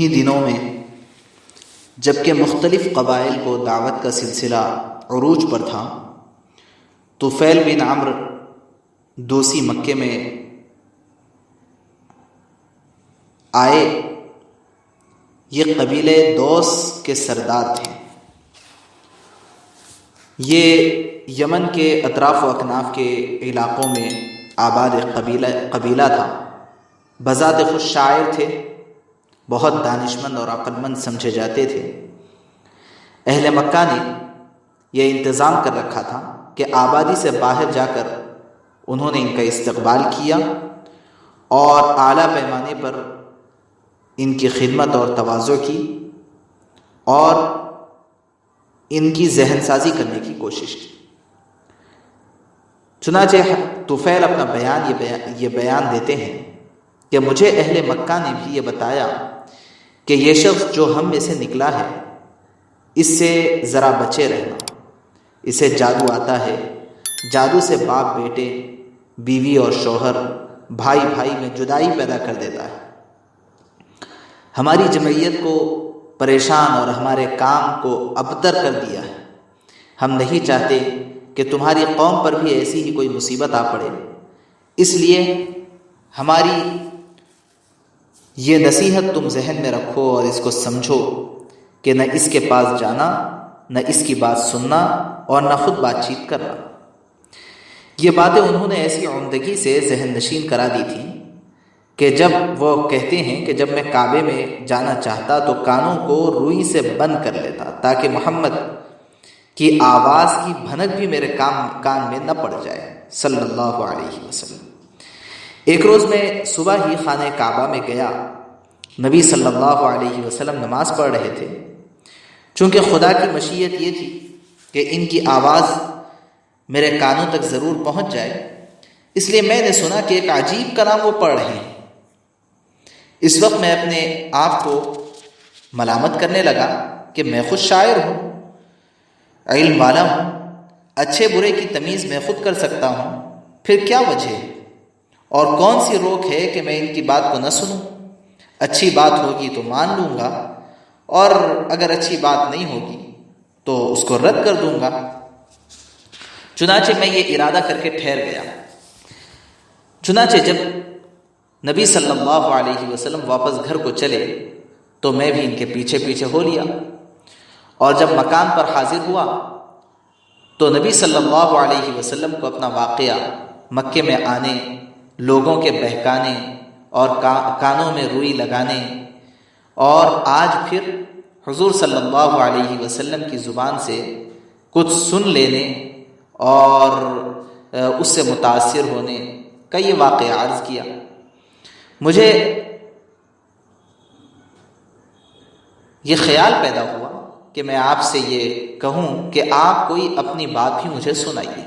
انہی دنوں میں جب کہ مختلف قبائل کو دعوت کا سلسلہ عروج پر تھا، طفیل بن عمرو دوسی مکے میں آئے۔ یہ قبیلے دوس کے سردار تھے۔ یہ یمن کے اطراف و اکناف کے علاقوں میں آباد قبیلہ تھا۔ بذات خود شاعر تھے، بہت دانشمند اور عقل مند سمجھے جاتے تھے۔ اہل مکہ نے یہ انتظام کر رکھا تھا کہ آبادی سے باہر جا کر انہوں نے ان کا استقبال کیا اور اعلیٰ پیمانے پر ان کی خدمت اور تواضع کی اور ان کی ذہن سازی کرنے کی کوشش کی۔ چنانچہ طفیل اپنا بیان دیتے ہیں کہ مجھے اہل مکہ نے بھی یہ بتایا کہ یہ شخص جو ہم میں سے نکلا ہے، اس سے ذرا بچے رہنا۔ اسے جادو آتا ہے، جادو سے باپ بیٹے، بیوی اور شوہر، بھائی بھائی میں جدائی پیدا کر دیتا ہے۔ ہماری جمعیت کو پریشان اور ہمارے کام کو ابتر کر دیا ہے۔ ہم نہیں چاہتے کہ تمہاری قوم پر بھی ایسی ہی کوئی مصیبت آ پڑے، اس لیے ہماری یہ نصیحت تم ذہن میں رکھو اور اس کو سمجھو کہ نہ اس کے پاس جانا، نہ اس کی بات سننا اور نہ خود بات چیت کرنا۔ یہ باتیں انہوں نے ایسی عمدگی سے ذہن نشین کرا دی تھیں کہ جب وہ کہتے ہیں کہ جب میں کعبے میں جانا چاہتا تو کانوں کو روئی سے بند کر لیتا تاکہ محمد کی آواز کی بھنک بھی میرے کان میں نہ پڑ جائے صلی اللہ علیہ وسلم۔ ایک روز میں صبح ہی خانہ کعبہ میں گیا۔ نبی صلی اللہ علیہ وسلم نماز پڑھ رہے تھے۔ چونکہ خدا کی مشیت یہ تھی کہ ان کی آواز میرے کانوں تک ضرور پہنچ جائے، اس لیے میں نے سنا کہ ایک عجیب کلام وہ پڑھ رہے ہیں۔ اس وقت میں اپنے آپ کو ملامت کرنے لگا کہ میں خود شاعر ہوں، علم والا ہوں، اچھے برے کی تمیز میں خود کر سکتا ہوں، پھر کیا وجہ ہے اور کون سی روک ہے کہ میں ان کی بات کو نہ سنوں؟ اچھی بات ہوگی تو مان لوں گا اور اگر اچھی بات نہیں ہوگی تو اس کو رد کر دوں گا۔ چنانچہ میں یہ ارادہ کر کے ٹھہر گیا۔ چنانچہ جب نبی صلی اللہ علیہ وسلم واپس گھر کو چلے تو میں بھی ان کے پیچھے پیچھے ہو لیا، اور جب مکان پر حاضر ہوا تو نبی صلی اللہ علیہ وسلم کو اپنا واقعہ، مکے میں آنے، لوگوں کے بہکانے اور کانوں میں روئی لگانے، اور آج پھر حضور صلی اللہ علیہ وسلم کی زبان سے کچھ سن لینے اور اس سے متاثر ہونے کا یہ واقعہ عرض کیا۔ مجھے یہ خیال پیدا ہوا کہ میں آپ سے یہ کہوں کہ آپ کوئی اپنی بات بھی مجھے سنائیے۔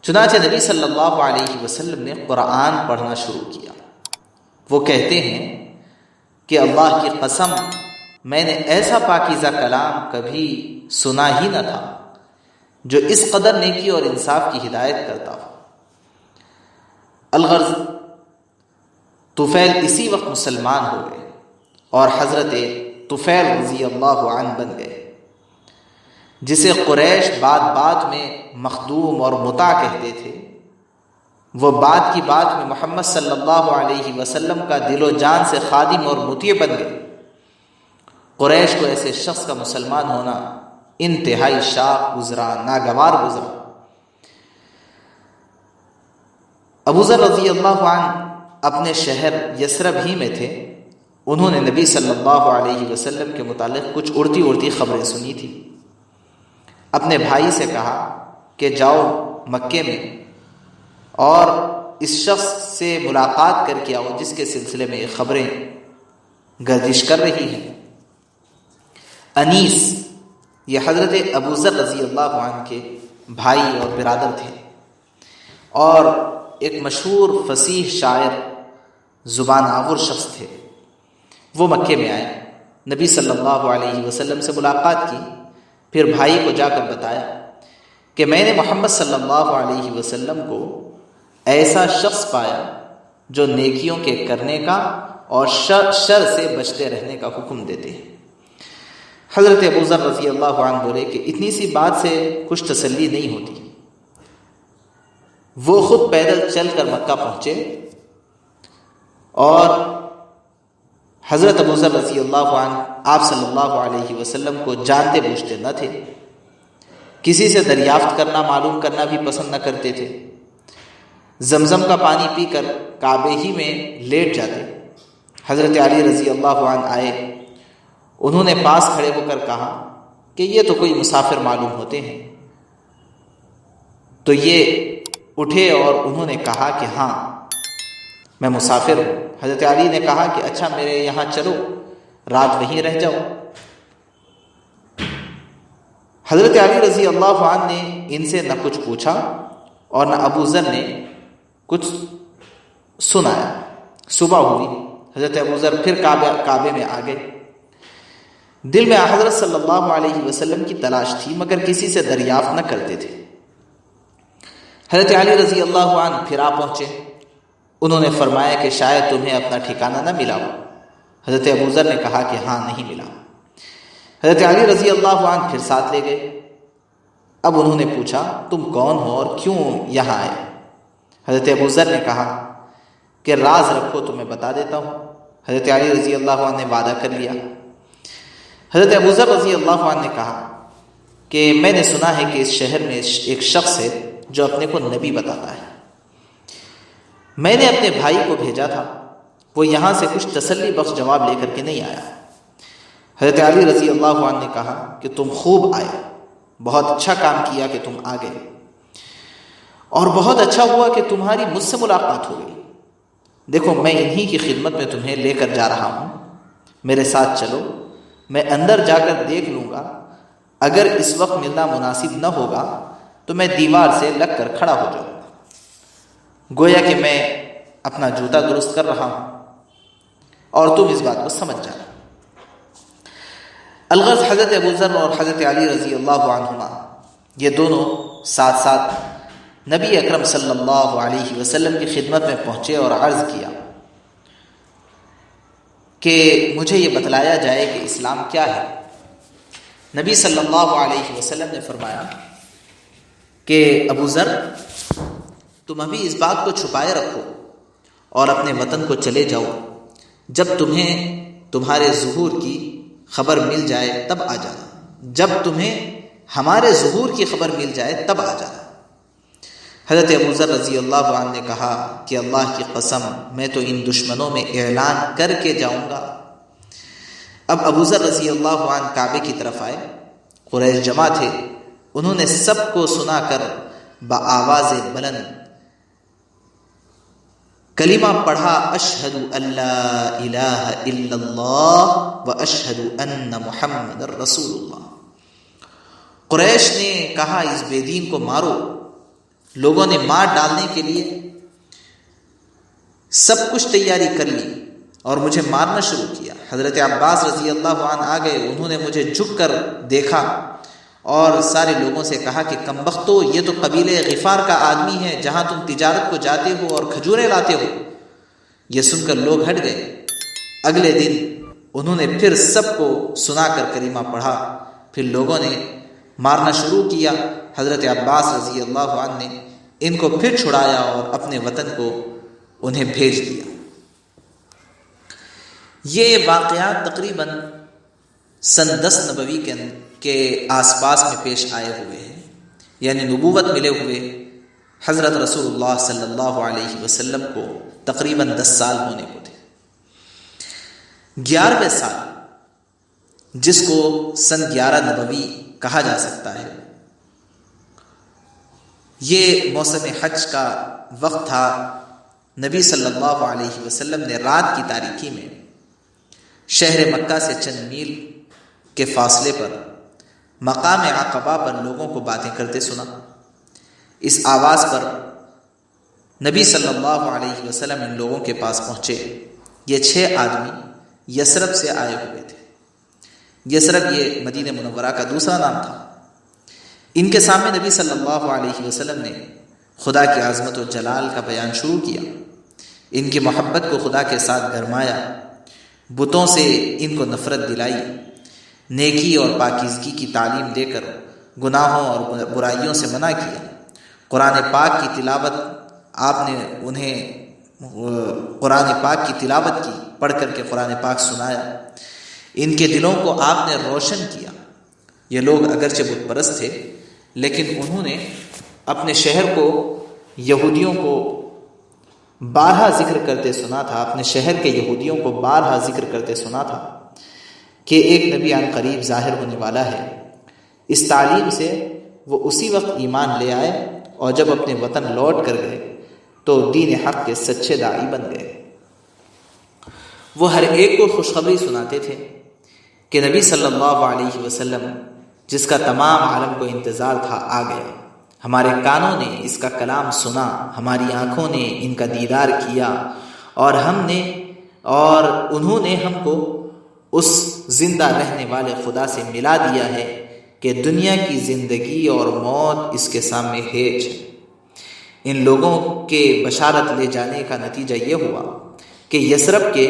چنانچہ نبی صلی اللہ علیہ وسلم نے قرآن پڑھنا شروع کیا۔ وہ کہتے ہیں کہ اللہ کی قسم، میں نے ایسا پاکیزہ کلام کبھی سنا ہی نہ تھا جو اس قدر نیکی اور انصاف کی ہدایت کرتا ہو۔ الغرض طفیل اسی وقت مسلمان ہو گئے اور حضرت طفیل رضی اللہ عنہ بن گئے، جسے قریش بات بات میں مخدوم اور مطاع کہتے تھے۔ وہ بات کی بات میں محمد صلی اللہ علیہ وسلم کا دل و جان سے خادم اور مطیع بن گئے۔ قریش کو ایسے شخص کا مسلمان ہونا انتہائی شاق گزرا، ناگوار گزرا۔ ابو ذر رضی اللہ عنہ اپنے شہر یثرب ہی میں تھے۔ انہوں نے نبی صلی اللہ علیہ وسلم کے متعلق کچھ اڑتی خبریں سنی تھی۔ اپنے بھائی سے کہا کہ جاؤ مکے میں اور اس شخص سے ملاقات کر کے آؤ جس کے سلسلے میں یہ خبریں گردش کر رہی ہیں۔ انیس یہ حضرت ابو ذر رضی اللہ عنہ کے بھائی اور برادر تھے اور ایک مشہور فصیح شاعر، زبان آور شخص تھے۔ وہ مکے میں آئے، نبی صلی اللہ علیہ وسلم سے ملاقات کی، پھر بھائی کو جا کر بتایا کہ میں نے محمد صلی اللہ علیہ وسلم کو ایسا شخص پایا جو نیکیوں کے کرنے کا اور شر سے بچتے رہنے کا حکم دیتے ہیں۔ حضرت ابو ذر رضی اللہ عنہ بولے کہ اتنی سی بات سے کچھ تسلی نہیں ہوتی۔ وہ خود پیدل چل کر مکہ پہنچے اور حضرت ابو ذر رضی اللہ عنہ آپ صلی اللہ علیہ وسلم کو جانتے بوجھتے نہ تھے، کسی سے دریافت کرنا معلوم کرنا بھی پسند نہ کرتے تھے، زمزم کا پانی پی کر کعبے ہی میں لیٹ جاتے۔ حضرت علی رضی اللہ عنہ آئے، انہوں نے پاس کھڑے ہو کر کہا کہ یہ تو کوئی مسافر معلوم ہوتے ہیں۔ تو یہ اٹھے اور انہوں نے کہا کہ ہاں میں مسافر ہوں۔ حضرت علی نے کہا کہ اچھا میرے یہاں چلو، رات وہیں رہ جاؤ۔ حضرت علی رضی اللہ عنہ نے ان سے نہ کچھ پوچھا اور نہ ابو ذر نے کچھ سنایا۔ صبح ہوئی، حضرت ابو ذر پھر کعبے میں آ گئے۔ دل میں حضرت صلی اللہ علیہ وسلم کی تلاش تھی مگر کسی سے دریافت نہ کرتے تھے۔ حضرت علی رضی اللہ عنہ پھر آ پہنچے، انہوں نے فرمایا کہ شاید تمہیں اپنا ٹھکانہ نہ ملا ہو۔ حضرت ابو ذر نے کہا کہ ہاں نہیں ملا۔ حضرت علی رضی اللہ عنہ پھر ساتھ لے گئے۔ اب انہوں نے پوچھا تم کون ہو اور کیوں یہاں آئے؟ حضرت ابو ذر نے کہا کہ راز رکھو تو میں بتا دیتا ہوں۔ حضرت علی رضی اللہ عنہ نے وعدہ کر لیا۔ حضرت ابو ذر رضی اللہ عنہ نے کہا کہ میں نے سنا ہے کہ اس شہر میں ایک شخص ہے جو اپنے کو نبی بتاتا ہے۔ میں نے اپنے بھائی کو بھیجا تھا، وہ یہاں سے کچھ تسلی بخش جواب لے کر کے نہیں آیا۔ حضرت علی رضی اللہ عنہ نے کہا کہ تم خوب آئے، بہت اچھا کام کیا کہ تم آ گئے، اور بہت اچھا ہوا کہ تمہاری مجھ سے ملاقات ہو گئی۔ دیکھو میں انہی کی خدمت میں تمہیں لے کر جا رہا ہوں، میرے ساتھ چلو، میں اندر جا کر دیکھ لوں گا، اگر اس وقت ملنا مناسب نہ ہوگا تو میں دیوار سے لگ کر کھڑا ہو جاؤں گا، گویا کہ میں اپنا جوتا درست کر رہا ہوں، اور تم اس بات کو سمجھ جانا۔ الغرض حضرت ابو ذر اور حضرت علی رضی اللہ عنہما یہ دونوں ساتھ ساتھ نبی اکرم صلی اللہ علیہ وسلم کی خدمت میں پہنچے اور عرض کیا کہ مجھے یہ بتلایا جائے کہ اسلام کیا ہے۔ نبی صلی اللہ علیہ وسلم نے فرمایا کہ ابو ذر تم ابھی اس بات کو چھپائے رکھو اور اپنے وطن کو چلے جاؤ، جب تمہیں تمہارے ظہور کی خبر مل جائے تب آ جانا، جب تمہیں ہمارے ظہور کی خبر مل جائے تب آ جانا۔ حضرت ابو ذر رضی اللہ عنہ نے کہا کہ اللہ کی قسم میں تو ان دشمنوں میں اعلان کر کے جاؤں گا۔ اب ابو ذر رضی اللہ عنہ کعبے کی طرف آئے، قریش جمع تھے، انہوں نے سب کو سنا کر بآواز بلند کلمہ پڑھا، اشہد ان لا الہ الا اللہ و اشہد ان محمد رسول اللہ۔ قریش نے کہا اس بے دین کو مارو۔ لوگوں نے مار ڈالنے کے لیے سب کچھ تیاری کر لی اور مجھے مارنا شروع کیا۔ حضرت عباس رضی اللہ عنہ آ گئے، انہوں نے مجھے جھک کر دیکھا اور سارے لوگوں سے کہا کہ کمبختو، یہ تو قبیلہ غفار کا آدمی ہے جہاں تم تجارت کو جاتے ہو اور کھجوریں لاتے ہو۔ یہ سن کر لوگ ہٹ گئے۔ اگلے دن انہوں نے پھر سب کو سنا کر کلمہ پڑھا، پھر لوگوں نے مارنا شروع کیا۔ حضرت عباس رضی اللہ عنہ نے ان کو پھر چھڑایا اور اپنے وطن کو انہیں بھیج دیا۔ یہ واقعات تقریباً سن 10 نبوی کے آس پاس میں پیش آئے ہوئے ہیں، یعنی نبوت ملے ہوئے حضرت رسول اللہ صلی اللہ علیہ وسلم کو تقریباً 10 سال ہونے کو تھے۔ 11ویں سال جس کو سن 11 نبوی کہا جا سکتا ہے، یہ موسم حج کا وقت تھا۔ نبی صلی اللہ علیہ وسلم نے رات کی تاریکی میں شہر مکہ سے چند میل کے فاصلے پر مقام عقبہ پر لوگوں کو باتیں کرتے سنا۔ اس آواز پر نبی صلی اللہ علیہ وسلم ان لوگوں کے پاس پہنچے۔ یہ 6 آدمی یثرب سے آئے ہوئے تھے۔ یثرب یہ مدینہ منورہ کا دوسرا نام تھا۔ ان کے سامنے نبی صلی اللہ علیہ وسلم نے خدا کی عظمت و جلال کا بیان شروع کیا ان کی محبت کو خدا کے ساتھ گرمایا، بتوں سے ان کو نفرت دلائی، نیکی اور پاکیزگی کی تعلیم دے کر گناہوں اور برائیوں سے منع کیا۔ قرآن پاک کی تلاوت آپ نے انہیں قرآن پاک کی تلاوت کی، پڑھ کر کے قرآن پاک سنایا، ان کے دلوں کو آپ نے روشن کیا۔ یہ لوگ اگرچہ بت پرست تھے، لیکن انہوں نے اپنے شہر کو یہودیوں کو بارہا ذکر کرتے سنا تھا، اپنے شہر کے یہودیوں کو بارہا ذکر کرتے سنا تھا کہ ایک نبی عن قریب ظاہر ہونے والا ہے۔ اس تعلیم سے وہ اسی وقت ایمان لے آئے، اور جب اپنے وطن لوٹ کر گئے تو دین حق کے سچے داعی بن گئے۔ وہ ہر ایک کو خوشخبری سناتے تھے کہ نبی صلی اللہ علیہ وسلم، جس کا تمام عالم کو انتظار تھا، آ گئے۔ ہمارے کانوں نے اس کا کلام سنا، ہماری آنکھوں نے ان کا دیدار کیا، اور انہوں نے ہم کو اس زندہ رہنے والے خدا سے ملا دیا ہے کہ دنیا کی زندگی اور موت اس کے سامنے ہیج ہے۔ ان لوگوں کے بشارت لے جانے کا نتیجہ یہ ہوا کہ یثرب کے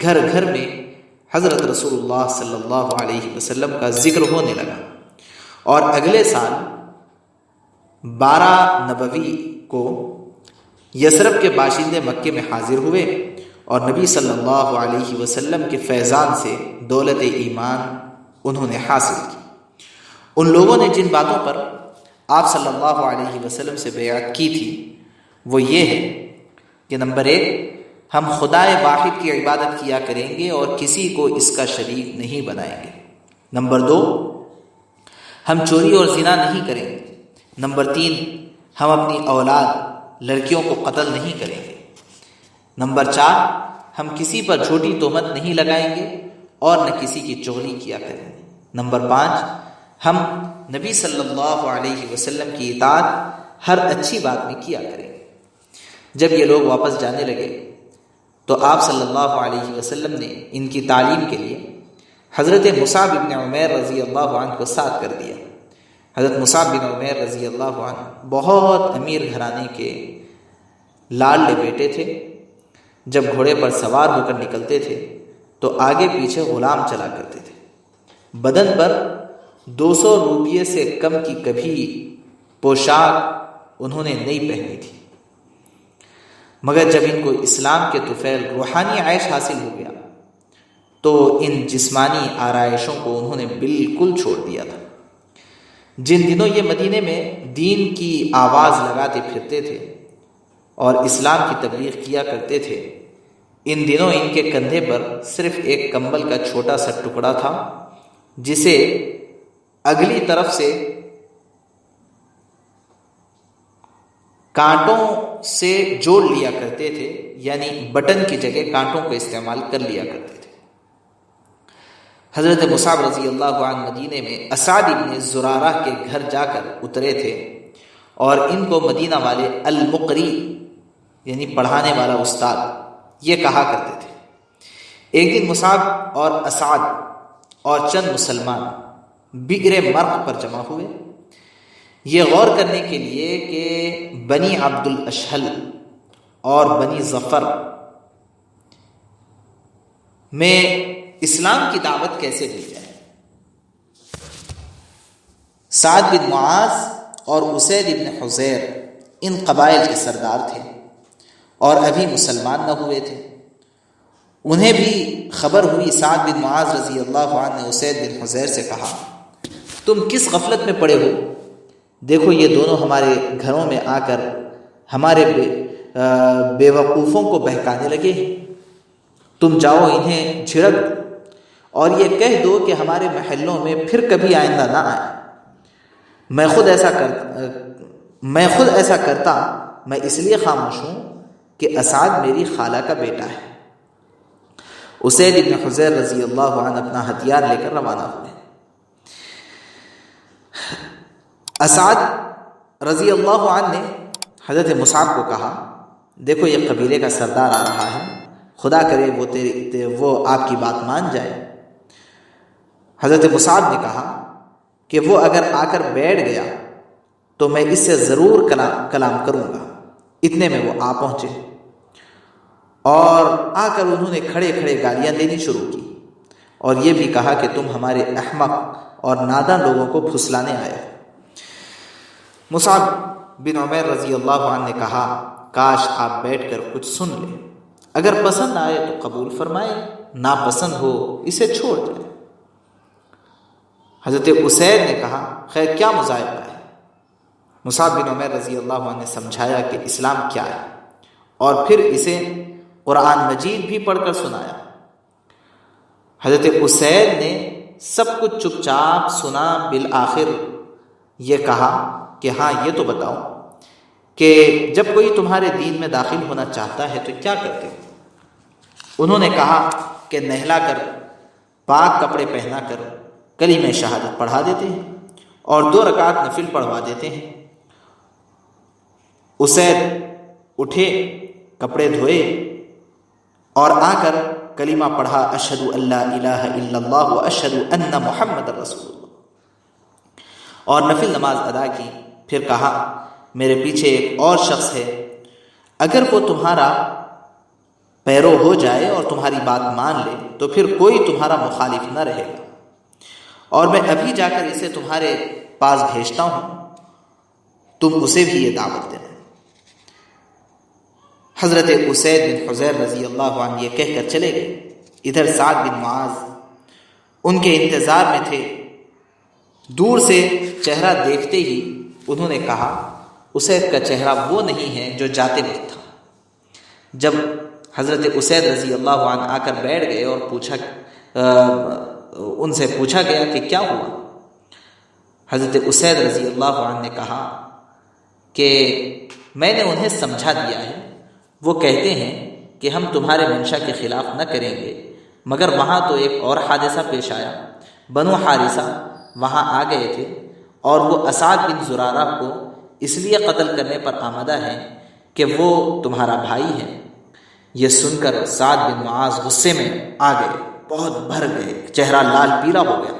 گھر گھر میں حضرت رسول اللہ صلی اللہ علیہ وسلم کا ذکر ہونے لگا، اور اگلے سال 12 نبوی کو یثرب کے باشندے مکے میں حاضر ہوئے، اور نبی صلی اللہ علیہ وسلم کے فیضان سے دولت ایمان انہوں نے حاصل کی۔ ان لوگوں نے جن باتوں پر آپ صلی اللہ علیہ وسلم سے بیعت کی تھی وہ یہ ہے کہ نمبر 1، ہم خدائے واحد کی عبادت کیا کریں گے اور کسی کو اس کا شریک نہیں بنائیں گے۔ نمبر 2، ہم چوری اور زنا نہیں کریں گے۔ نمبر 3، ہم اپنی اولاد لڑکیوں کو قتل نہیں کریں گے۔ نمبر 4، ہم کسی پر جھوٹی تہمت نہیں لگائیں گے اور نہ کسی کی چغلی کیا کریں گے۔ نمبر 5، ہم نبی صلی اللہ علیہ وسلم کی اطاعت ہر اچھی بات میں کیا کریں گے۔ جب یہ لوگ واپس جانے لگے تو آپ صلی اللہ علیہ وسلم نے ان کی تعلیم کے لیے حضرت مصعب بن عمیر رضی اللہ عنہ کو ساتھ کر دیا۔ حضرت مصعب بن عمیر رضی اللہ عنہ بہت امیر گھرانے کے لاڈلے بیٹے تھے۔ جب گھوڑے پر سوار ہو کر نکلتے تھے تو آگے پیچھے غلام چلا کرتے تھے۔ بدن پر 200 روپیے سے کم کی کبھی پوشاک انہوں نے نہیں پہنی تھی، مگر جب ان کو اسلام کے طفیل روحانی عیش حاصل ہو گیا تو ان جسمانی آرائشوں کو انہوں نے بالکل چھوڑ دیا تھا۔ جن دنوں یہ مدینے میں دین کی آواز لگاتے پھرتے تھے اور اسلام کی تبلیغ کیا کرتے تھے، ان دنوں ان کے کندھے پر صرف ایک کمبل کا چھوٹا سا ٹکڑا تھا جسے اگلی طرف سے کانٹوں سے جوڑ لیا کرتے تھے، یعنی بٹن کی جگہ کانٹوں کو استعمال کر لیا کرتے تھے۔ حضرت مصعب رضی اللہ عنہ مدینے میں اسعد ابن زرارہ کے گھر جا کر اترے تھے، اور ان کو مدینہ والے المقری یعنی پڑھانے والا استاد یہ کہا کرتے تھے۔ ایک دن مصعب اور اسعد اور چند مسلمان بئر مرق پر جمع ہوئے، یہ غور کرنے کے لیے کہ بنی عبد الاشہل اور بنی ظفر میں اسلام کی دعوت کیسے دی جائے۔ سعد بن معاذ اور اسید بن حضیر ان قبائل کے سردار تھے اور ابھی مسلمان نہ ہوئے تھے۔ انہیں بھی خبر ہوئی۔ سعد بن معاذ رضی اللہ عنہ نے اسید بن حضیر سے کہا، تم کس غفلت میں پڑے ہو؟ دیکھو یہ دونوں ہمارے گھروں میں آ کر ہمارے بے وقوفوں کو بہکانے لگے ہیں۔ تم جاؤ انہیں جھڑک دو اور یہ کہہ دو کہ ہمارے محلوں میں پھر کبھی آئندہ نہ آئے۔ میں خود ایسا کرتا، میں اس لیے خاموش ہوں کہ اسعد میری خالہ کا بیٹا ہے۔ اسید بن حضیر رضی اللہ عنہ اپنا ہتھیار لے کر روانہ ہوئے۔ اسعد رضی اللہ عنہ نے حضرت مصعب کو کہا، دیکھو یہ قبیلے کا سردار آ رہا ہے، خدا کرے وہ آپ کی بات مان جائے۔ حضرت مصعب نے کہا کہ وہ اگر آ کر بیٹھ گیا تو میں اس سے ضرور کلام کروں گا۔ اتنے میں وہ آ پہنچے۔ اور آ کر انہوں نے کھڑے کھڑے گالیاں دینی شروع کی اور یہ بھی کہا کہ تم ہمارے احمق اور نادان لوگوں کو پھسلانے آئے ہو۔ مصعب بن عمیر رضی اللہ عنہ نے کہا کاش آپ بیٹھ کر کچھ سن لیں، اگر پسند آئے تو قبول فرمائے، ناپسند ہو اسے چھوڑ دیں۔ حضرت اسید نے کہا خیر کیا مذائقہ ہے؟ مصعب بن عمیر رضی اللہ عنہ نے سمجھایا کہ اسلام کیا ہے اور پھر اسے قرآن مجید بھی پڑھ کر سنایا۔ حضرت اسید نے سب کچھ چپ چاپ سنا، بالآخر یہ کہا کہ ہاں یہ تو بتاؤ کہ جب کوئی تمہارے دین میں داخل ہونا چاہتا ہے تو کیا کرتے ہو؟ انہوں نے کہا کہ نہلا کر، پاک کپڑے پہنا کر کلمہ شہادت پڑھا دیتے ہیں اور 2 رکعت نفل پڑھوا دیتے ہیں۔ اسید اٹھے، کپڑے دھوئے اور آ کر کلمہ پڑھا، اشہد ان لا الہ الا اللہ و اشہد ان محمد رسول اللہ، اور نفل نماز ادا کی۔ پھر کہا میرے پیچھے ایک اور شخص ہے، اگر وہ تمہارا پیرو ہو جائے اور تمہاری بات مان لے تو پھر کوئی تمہارا مخالف نہ رہے گا، اور میں ابھی جا کر اسے تمہارے پاس بھیجتا ہوں، تم اسے بھی یہ دعوت دینا۔ حضرت اسید بن حضیر رضی اللہ عنہ یہ کہہ کر چلے گئے۔ ادھر سعد بن معاذ ان کے انتظار میں تھے۔ دور سے چہرہ دیکھتے ہی انہوں نے کہا اسید کا چہرہ وہ نہیں ہے جو جاتے وقت تھا۔ جب حضرت اسید رضی اللہ عنہ آ کر بیٹھ گئے اور ان سے پوچھا گیا کہ کیا ہوا، حضرت اسید رضی اللہ عنہ نے کہا کہ میں نے انہیں سمجھا دیا ہے، وہ کہتے ہیں کہ ہم تمہارے منشا کے خلاف نہ کریں گے، مگر وہاں تو ایک اور حادثہ پیش آیا۔ بنو حارثہ وہاں آ گئے تھے اور وہ اسعد بن زرارہ کو اس لیے قتل کرنے پر آمادہ ہیں کہ وہ تمہارا بھائی ہے۔ یہ سن کر سعد بن معاذ غصے میں آ گئے، بہت بھر گئے، چہرہ لال پیلا ہو گیا۔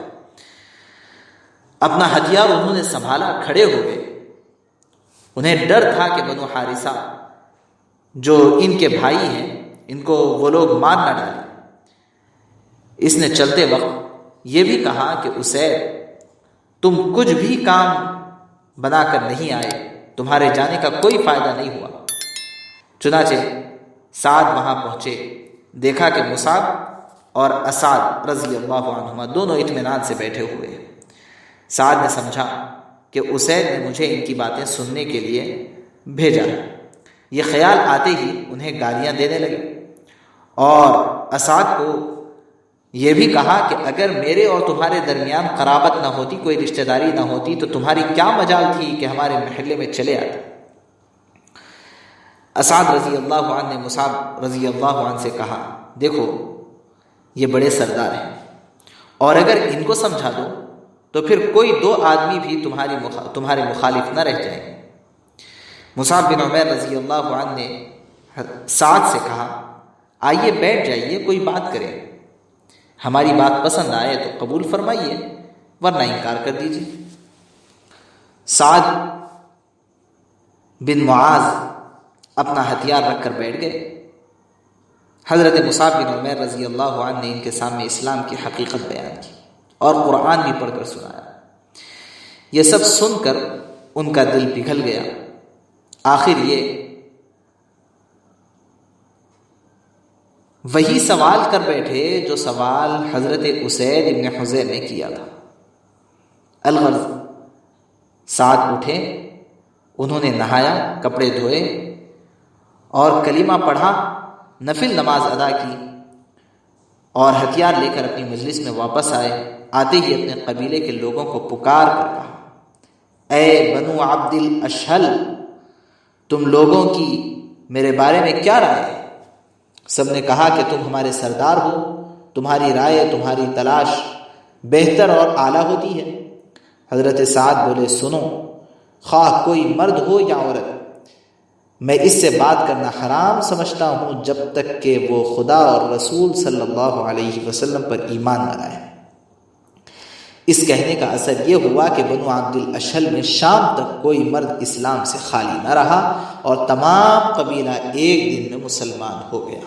اپنا ہتھیار انہوں نے سنبھالا، کھڑے ہو گئے۔ انہیں ڈر تھا کہ بنو حارثہ جو ان کے بھائی ہیں ان کو وہ لوگ مار نہ ڈالیں۔ اس نے چلتے وقت یہ بھی کہا کہ اسید تم کچھ بھی کام بنا کر نہیں آئے، تمہارے جانے کا کوئی فائدہ نہیں ہوا۔ چنانچہ سعد وہاں پہنچے، دیکھا کہ مصعب اور اسعد رضی اللہ عنہما دونوں اطمینان سے بیٹھے ہوئے ہیں۔ سعد نے سمجھا کہ اسید نے مجھے ان کی باتیں سننے کے لیے بھیجا ہے۔ یہ خیال آتے ہی انہیں گالیاں دینے لگے اور اسعد کو یہ بھی کہا کہ اگر میرے اور تمہارے درمیان قرابت نہ ہوتی، کوئی رشتہ داری نہ ہوتی تو تمہاری کیا مجال تھی کہ ہمارے محلے میں چلے آتے۔ اسعد رضی اللہ عنہ نے مصعب رضی اللہ عنہ سے کہا دیکھو یہ بڑے سردار ہیں اور اگر ان کو سمجھا دو تو پھر کوئی 2 آدمی بھی تمہارے مخالف نہ رہ جائیں۔ مصعب بن عمیر رضی اللہ عنہ نے سعد سے کہا آئیے بیٹھ جائیے، کوئی بات کریں، ہماری بات پسند آئے تو قبول فرمائیے ورنہ انکار کر دیجیے۔ سعد بن معاذ اپنا ہتھیار رکھ کر بیٹھ گئے۔ حضرت مصعب بن عمیر رضی اللہ عنہ نے ان کے سامنے اسلام کی حقیقت بیان کی اور قرآن بھی پڑھ کر سنایا۔ یہ سب سن کر ان کا دل پگھل گیا۔ آخر یہ وہی سوال کر بیٹھے جو سوال حضرت اسید بن حضیر نے کیا تھا۔ الغرض سعد اٹھے، انہوں نے نہایا، کپڑے دھوئے اور کلمہ پڑھا، نفل نماز ادا کی اور ہتھیار لے کر اپنی مجلس میں واپس آئے۔ آتے ہی اپنے قبیلے کے لوگوں کو پکار کر کہا اے بنو عبد الاشہل، تم لوگوں کی میرے بارے میں کیا رائے ہے؟ سب نے کہا کہ تم ہمارے سردار ہو، تمہاری رائے، تمہاری تلاش بہتر اور اعلیٰ ہوتی ہے۔ حضرت سعد بولے سنو، خواہ کوئی مرد ہو یا عورت، میں اس سے بات کرنا حرام سمجھتا ہوں جب تک کہ وہ خدا اور رسول صلی اللہ علیہ وسلم پر ایمان نہ لائے۔ اس کہنے کا اثر یہ ہوا کہ بنو عبد الاشہل میں شام تک کوئی مرد اسلام سے خالی نہ رہا اور تمام قبیلہ ایک دن میں مسلمان ہو گیا۔